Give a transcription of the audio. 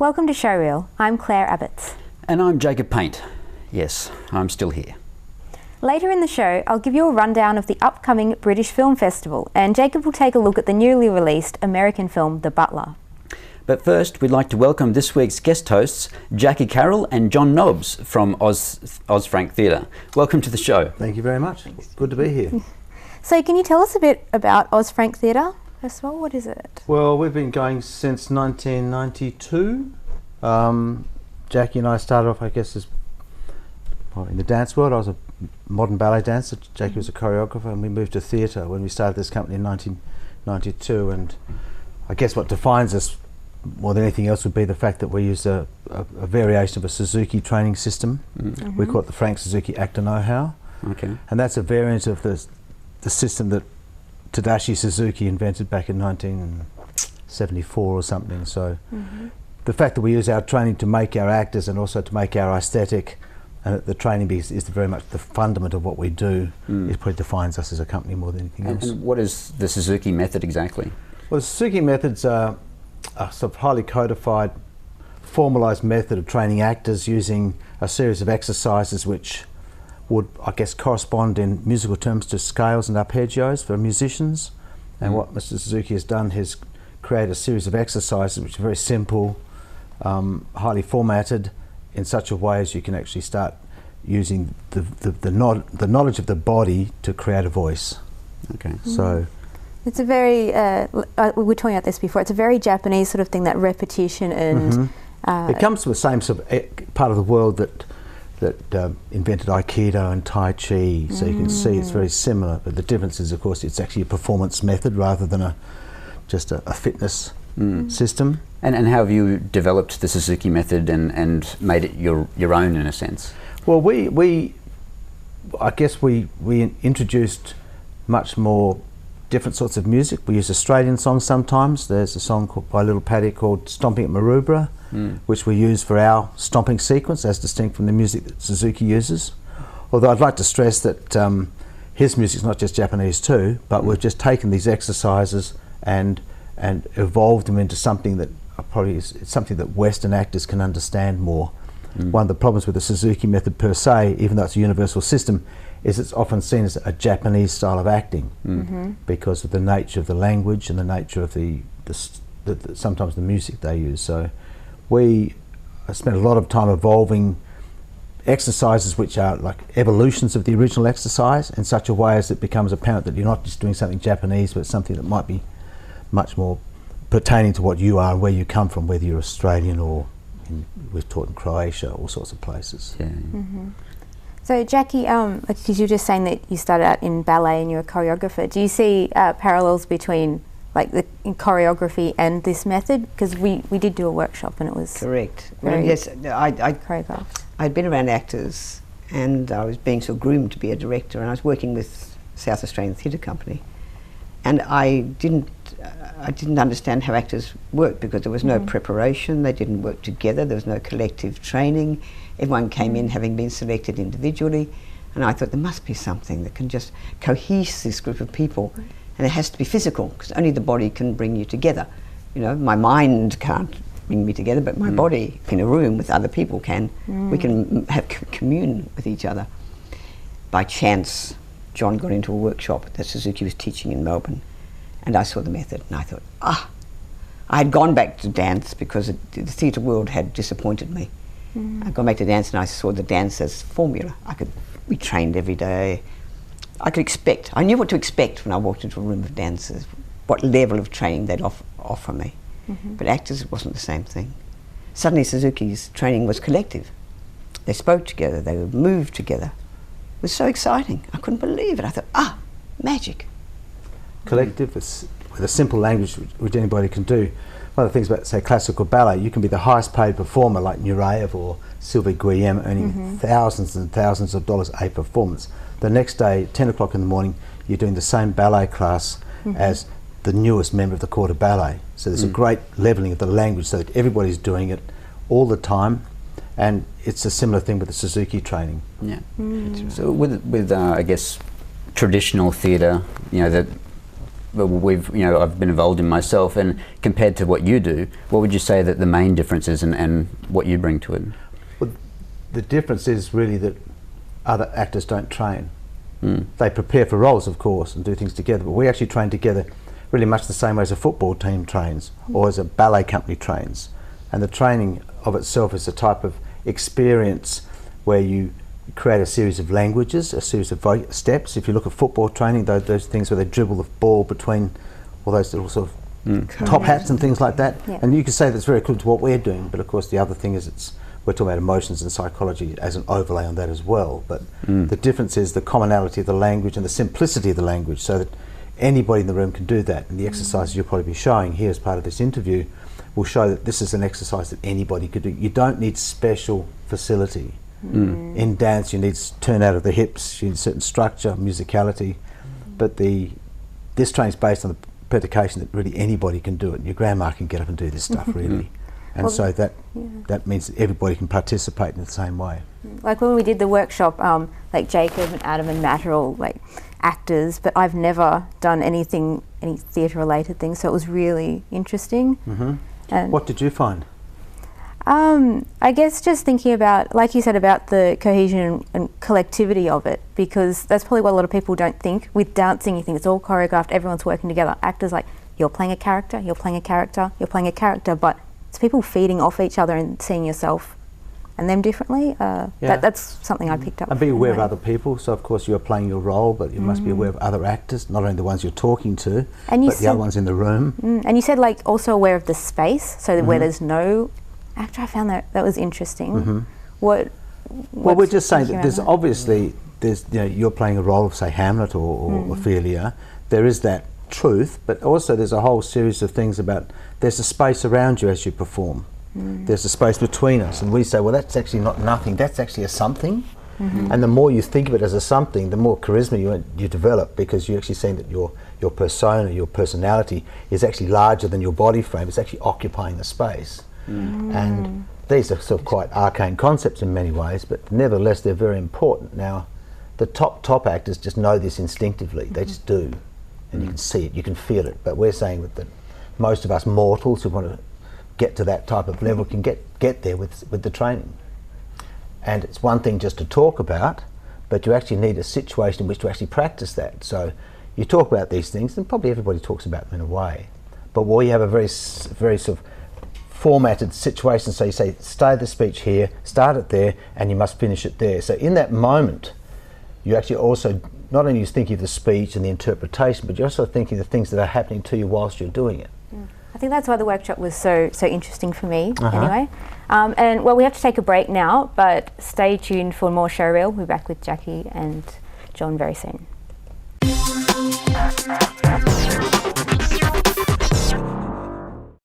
Welcome to Showreel. I'm Claire Abbots. And I'm Jacob Paint. Yes, I'm still here. Later in the show, I'll give you a rundown of the upcoming British Film Festival, and Jacob will take a look at the newly released American film, The Butler. But first, we'd like to welcome this week's guest hosts, Jackie Carroll and John Nobbs from Oz Frank Theatre. Welcome to the show. Thank you very much. It's good to be here. So can you tell us a bit about Oz Frank Theatre? First of all, what is it? Well, we've been going since 1992. Jackie and I started off, I guess, as in the dance world. I was a modern ballet dancer. Jackie was a choreographer, and we moved to theatre when we started this company in 1992. And I guess what defines us more than anything else would be the fact that we use a variation of a Suzuki training system. Mm-hmm. We call it the Frank Suzuki Actor Know-How. Okay. And that's a variant of the system that Tadashi Suzuki invented back in 1974 or something. So the fact that we use our training to make our actors and also to make our aesthetic, and that the training is very much the fundament of what we do, it probably defines us as a company more than anything else. And what is the Suzuki method exactly? Well, the Suzuki methods are a sort of highly codified, formalised method of training actors using a series of exercises which would, I guess, correspond in musical terms to scales and arpeggios for musicians. And what Mr. Suzuki has done is create a series of exercises which are very simple, highly formatted in such a way as you can actually start using the knowledge of the body to create a voice. Okay. So it's a very, we were talking about this before, it's a very Japanese sort of thing, that repetition and... it comes from the same sort of part of the world that invented Aikido and Tai Chi, so you can see it's very similar, but the difference is, of course, it's actually a performance method rather than just a fitness system. And how have you developed the Suzuki method and made it your own in a sense? Well, I guess we introduced much more different sorts of music. We use Australian songs sometimes. There's a song by Little Paddy called Stomping at Maroubra, which we use for our stomping sequence as distinct from the music that Suzuki uses. Although I'd like to stress that his music's not just Japanese too, but we've just taken these exercises and evolved them into something that probably is something that Western actors can understand more. One of the problems with the Suzuki method per se, even though it's a universal system, is it's often seen as a Japanese style of acting because of the nature of the language and the nature of the sometimes the music they use. So we spent a lot of time evolving exercises which are like evolutions of the original exercise in such a way as it becomes apparent that you're not just doing something Japanese, but something that might be much more pertaining to what you are and where you come from, whether you're Australian or we've taught in Croatia, all sorts of places. Yeah. So Jackie, because you were just saying that you started out in ballet and you're a choreographer, do you see parallels between like the choreography and this method? Because we did do a workshop and it was correct. Very Yes, I choreographed. I'd been around actors and I was being sort of groomed to be a director, and I was working with South Australian Theatre Company, and I didn't understand how actors worked because there was no preparation, they didn't work together, there was no collective training. Everyone came in having been selected individually, and I thought there must be something that can just cohese this group of people, and it has to be physical because only the body can bring you together. You know, my mind can't bring me together, but my body in a room with other people can. We can commune with each other. By chance, John got into a workshop that Suzuki was teaching in Melbourne, and I saw the method and I thought, I had gone back to dance because the theatre world had disappointed me. I'd gone back to dance and I saw the dance as formula. We trained every day. I knew what to expect when I walked into a room of dancers, what level of training they'd offer me. But actors, it wasn't the same thing. Suddenly Suzuki's training was collective. They spoke together, they moved together. It was so exciting. I couldn't believe it. I thought, magic. Collective with a simple language which anybody can do. One of the things about, say, classical ballet, you can be the highest paid performer like Nureyev or Sylvie Guillem, earning thousands and thousands of dollars a performance. The next day, 10 o'clock in the morning, you're doing the same ballet class as the newest member of the Corps de Ballet. So there's a great levelling of the language so that everybody's doing it all the time, and it's a similar thing with the Suzuki training. So with I guess traditional theatre, you know, that I've been involved in myself, and compared to what you do, what would you say that the main difference is, and what you bring to it? Well, the difference is really that other actors don't train. They prepare for roles, of course, and do things together, but we actually train together really much the same way as a football team trains or as a ballet company trains. And the training of itself is a type of experience where you create a series of languages, a series of steps. If you look at football training, those things where they dribble the ball between all those little sort of top hats and things like that. Yeah. And you could say that's very equivalent to what we're doing, but of course the other thing is we're talking about emotions and psychology as an overlay on that as well. But the difference is the commonality of the language and the simplicity of the language, so that anybody in the room can do that. And the exercises you'll probably be showing here as part of this interview will show that this is an exercise that anybody could do. You don't need special facility. In dance you need turn out of the hips, you need certain structure, musicality, but this training's based on the predication that really anybody can do it. Your grandma can get up and do this stuff really. And so that means that everybody can participate in the same way. Like when we did the workshop, like Jacob and Adam and Matt are all like actors, but I've never done any theatre related things, so it was really interesting. And What did you find? I guess just thinking about, like you said, about the cohesion and collectivity of it, because that's probably what a lot of people don't think. With dancing, you think it's all choreographed, everyone's working together. Actors, like, you're playing a character, you're playing a character, you're playing a character, but it's people feeding off each other and seeing yourself and them differently. That's something I picked up. And be aware of anyway. other people. So of course you're playing your role, but you must be aware of other actors, not only the ones you're talking to, And you but the other ones in the room. And you said, like, also aware of the space, so that where there's no actor. I found that was interesting. Well, we're what's just saying thinking that there's around that? obviously you're playing a role of, say, Hamlet or Ophelia. There is that truth, but also there's a whole series of things about there's a space around you as you perform. There's a space between us, and we say, well, that's actually not nothing, that's actually a something. And the more you think of it as a something, the more charisma you develop, because you're actually seeing that your persona, your personality is actually larger than your body frame. It's actually occupying the space. And these are sort of quite arcane concepts in many ways, but nevertheless they're very important. Now, the top actors just know this instinctively. They just do, and you can see it, you can feel it. But we're saying that most of us mortals who want to get to that type of level can get there with the training. And it's one thing just to talk about, but you actually need a situation in which to actually practice that. So you talk about these things, and probably everybody talks about them in a way, but where you have a very sort of formatted situation, so you say, start the speech here, start it there, and you must finish it there. So in that moment, you actually also, not only thinking of the speech and the interpretation, but you're also thinking of the things that are happening to you whilst you're doing it. I think that's why the workshop was so interesting for me, anyway. And well, we have to take a break now, but stay tuned for more Showreel. We'll be back with Jackie and John very soon.